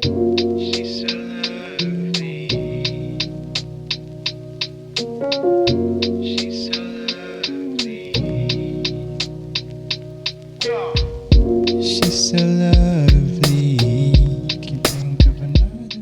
She's so lovely. She's so lovely. She's so lovely. Can't think of another.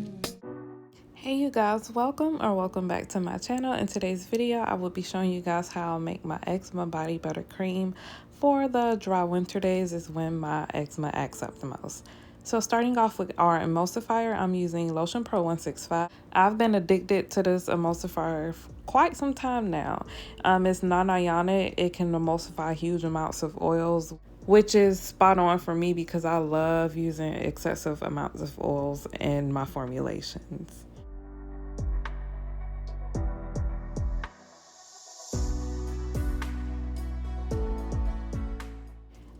Hey you guys, welcome back to my channel. In today's video I will be showing you guys how I make my eczema body butter cream for the dry winter days is when my eczema acts up the most. So starting off with our emulsifier, I'm using Lotion Pro 165. I've been addicted to this emulsifier for quite some time now. It's non-ionic. It can emulsify huge amounts of oils, which is spot on for me because I love using excessive amounts of oils in my formulations.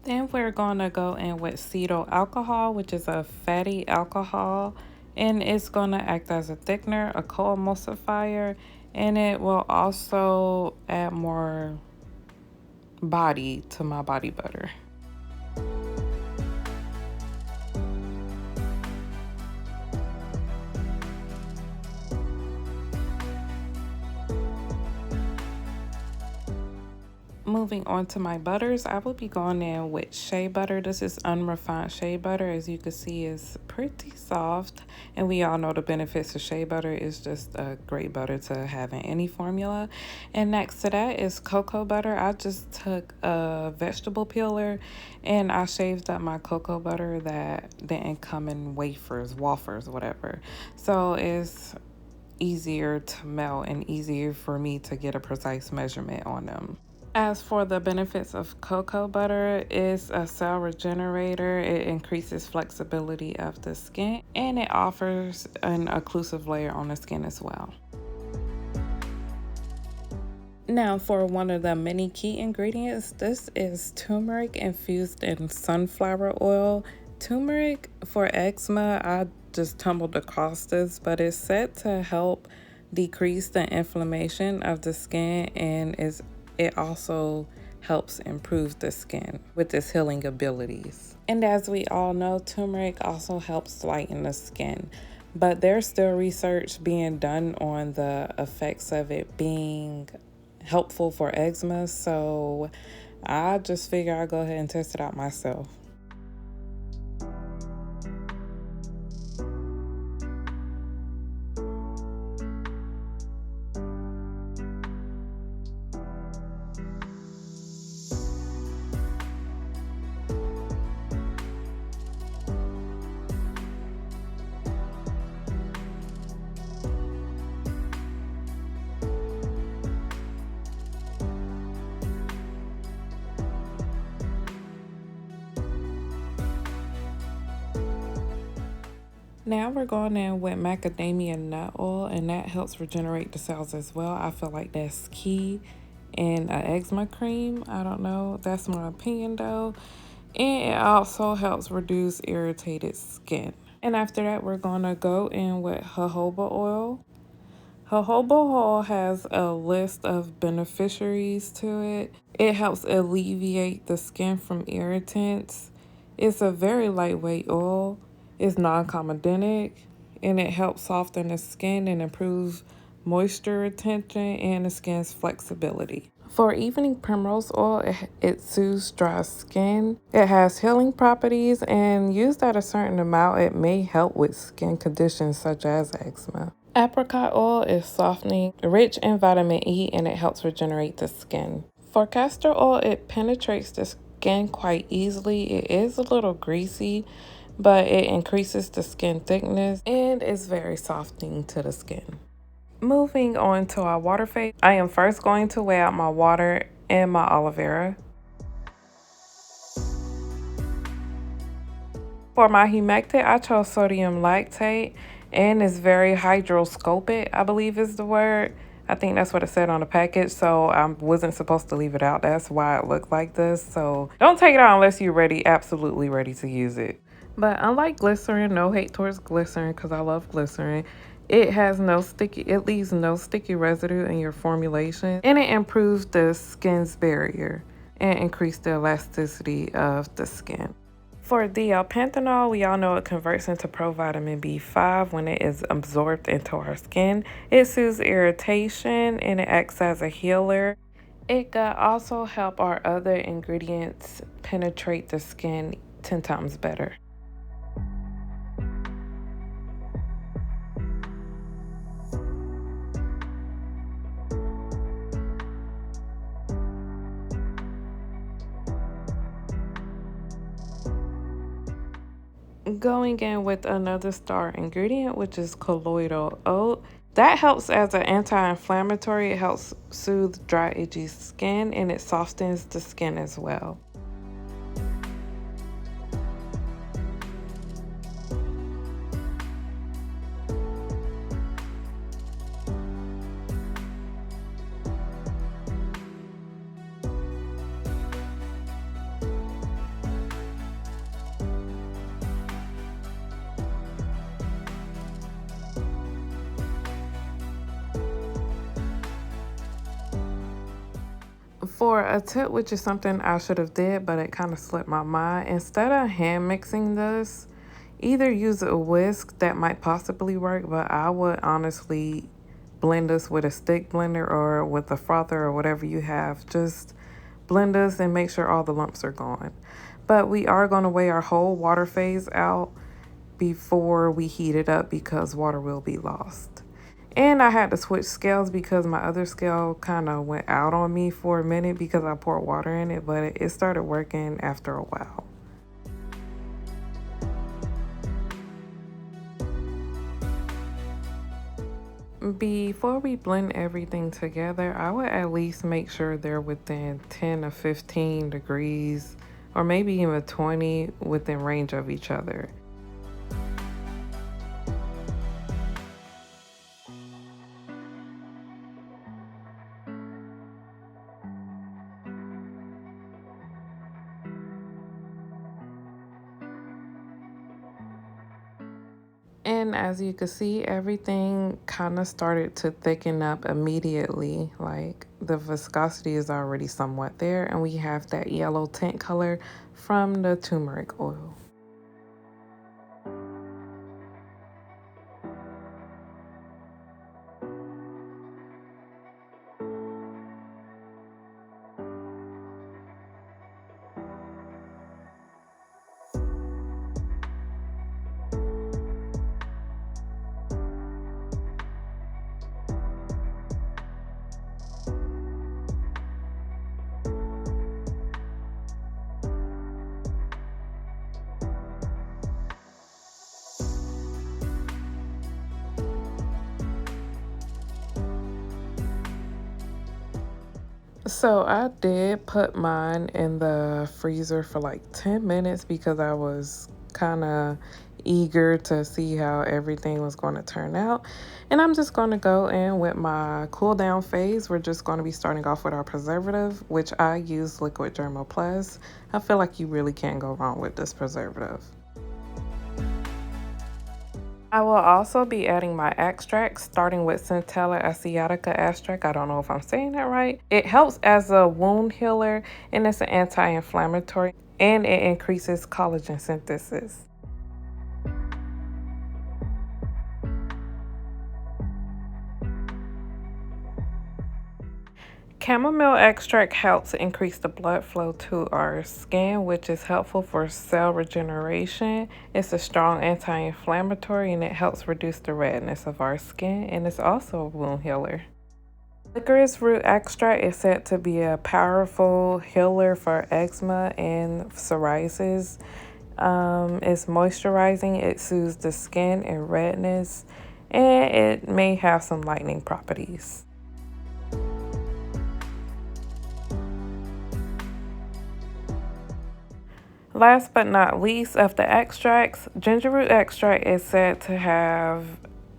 Then we're going to go in with cetyl alcohol, which is a fatty alcohol, and it's going to act as a thickener, a co-emulsifier, and it will also add more body to my body butter. Moving on to my butters, I will be going in with shea butter. This is unrefined shea butter. As you can see, is pretty soft, and we all know the benefits of shea butter is just a great butter to have in any formula. And next to that is cocoa butter. I just took a vegetable peeler and I shaved up my cocoa butter that didn't come in wafers, whatever. So it's easier to melt and easier for me to get a precise measurement on them. As for the benefits of cocoa butter, it's a cell regenerator, it increases flexibility of the skin, and it offers an occlusive layer on the skin as well. Now for one of the many key ingredients, this is turmeric infused in sunflower oil. Turmeric for eczema, I just tumbled across this, but it's said to help decrease the inflammation of the skin, and it also helps improve the skin with its healing abilities. And as we all know, turmeric also helps lighten the skin, but there's still research being done on the effects of it being helpful for eczema, so I just figure I'll go ahead and test it out myself. Now we're going in with macadamia nut oil, and that helps regenerate the cells as well. I feel like that's key in an eczema cream. I don't know, that's my opinion though. And it also helps reduce irritated skin. And after that, we're gonna go in with jojoba oil. Jojoba oil has a list of beneficiaries to it. It helps alleviate the skin from irritants. It's a very lightweight oil. It's non-comedonic, and it helps soften the skin and improve moisture retention and the skin's flexibility. For evening primrose oil, it soothes dry skin. It has healing properties, and used at a certain amount, it may help with skin conditions such as eczema. Apricot oil is softening, rich in vitamin E, and it helps regenerate the skin. For castor oil, it penetrates the skin quite easily. It is a little greasy, but it increases the skin thickness and is very softening to the skin. Moving on to our water phase, I am first going to weigh out my water and my aloe vera. For my humectant, I chose sodium lactate, and it's very hydroscopic, I believe is the word. I think that's what it said on the package, so I wasn't supposed to leave it out. That's why it looked like this. So don't take it out unless you're ready, absolutely ready to use it. But unlike glycerin, no hate towards glycerin because I love glycerin. It has it leaves no sticky residue in your formulation, and it improves the skin's barrier and increase the elasticity of the skin. For panthenol, we all know it converts into provitamin B5 when it is absorbed into our skin. It soothes irritation and it acts as a healer. It could also help our other ingredients penetrate the skin 10 times better. Going in with another star ingredient, which is colloidal oat. That helps as an anti-inflammatory. It helps soothe dry, itchy skin, and it softens the skin as well. For a tip, which is something I should have did, but it kind of slipped my mind, instead of hand mixing this, either use a whisk, that might possibly work, but I would honestly blend this with a stick blender or with a frother or whatever you have. Just blend this and make sure all the lumps are gone. But we are going to weigh our whole water phase out before we heat it up because water will be lost. And I had to switch scales because my other scale kind of went out on me for a minute because I poured water in it, but it started working after a while. Before we blend everything together, I would at least make sure they're within 10 or 15 degrees, or maybe even 20, within range of each other. And as you can see, everything kind of started to thicken up immediately. Like the viscosity is already somewhat there, and we have that yellow tint color from the turmeric oil. So I did put mine in the freezer for like 10 minutes because I was kind of eager to see how everything was going to turn out. And I'm just going to go in with my cool down phase. We're just going to be starting off with our preservative, which I use Liquid Dermal Plus. I feel like you really can't go wrong with this preservative. I will also be adding my extracts, starting with Centella asiatica extract. I don't know if I'm saying that right. It helps as a wound healer, and it's an anti-inflammatory, and it increases collagen synthesis. Chamomile extract helps increase the blood flow to our skin, which is helpful for cell regeneration. It's a strong anti-inflammatory, and it helps reduce the redness of our skin, and it's also a wound healer. Licorice root extract is said to be a powerful healer for eczema and psoriasis. It's moisturizing, it soothes the skin and redness, and it may have some lightening properties. Last but not least, of the extracts, ginger root extract is said to have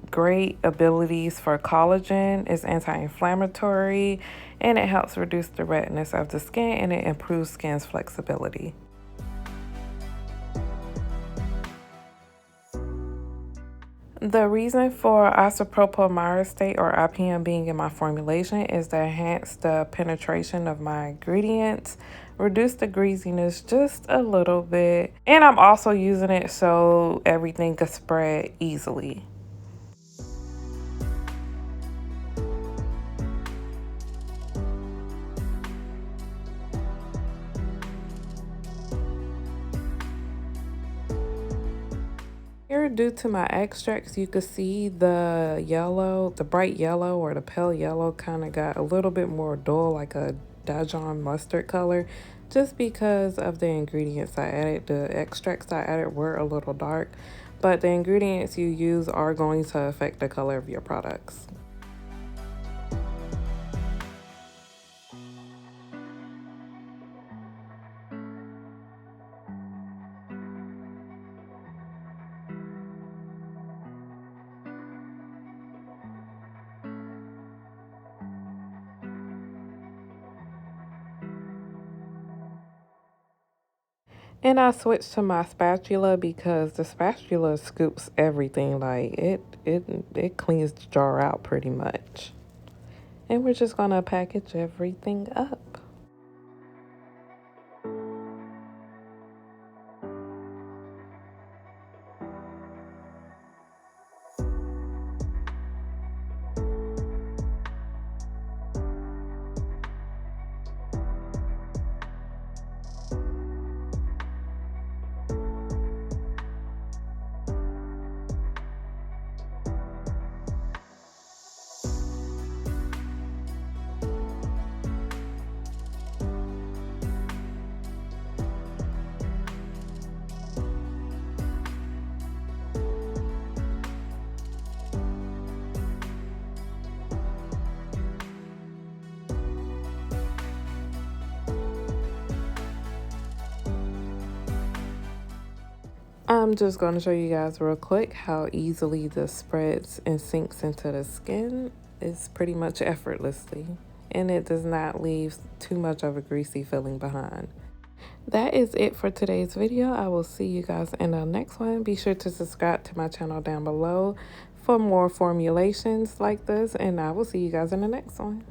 great abilities for collagen. It's anti-inflammatory, and it helps reduce the redness of the skin, and it improves skin's flexibility. The reason for isopropyl myristate or IPM being in my formulation is to enhance the penetration of my ingredients, reduce the greasiness just a little bit, and I'm also using it so everything can spread easily. Here, due to my extracts, you can see the yellow, the bright yellow or the pale yellow kind of got a little bit more dull, like a Dijon mustard color, just because of the ingredients I added. The extracts I added were a little dark, but the ingredients you use are going to affect the color of your products. And I switched to my spatula because the spatula scoops everything, like it cleans the jar out pretty much. And we're just gonna package everything up. I'm just going to show you guys real quick how easily this spreads and sinks into the skin. It's pretty much effortlessly, and it does not leave too much of a greasy feeling behind. That is it for today's video. I will see you guys in the next one. Be sure to subscribe to my channel down below for more formulations like this, and I will see you guys in the next one.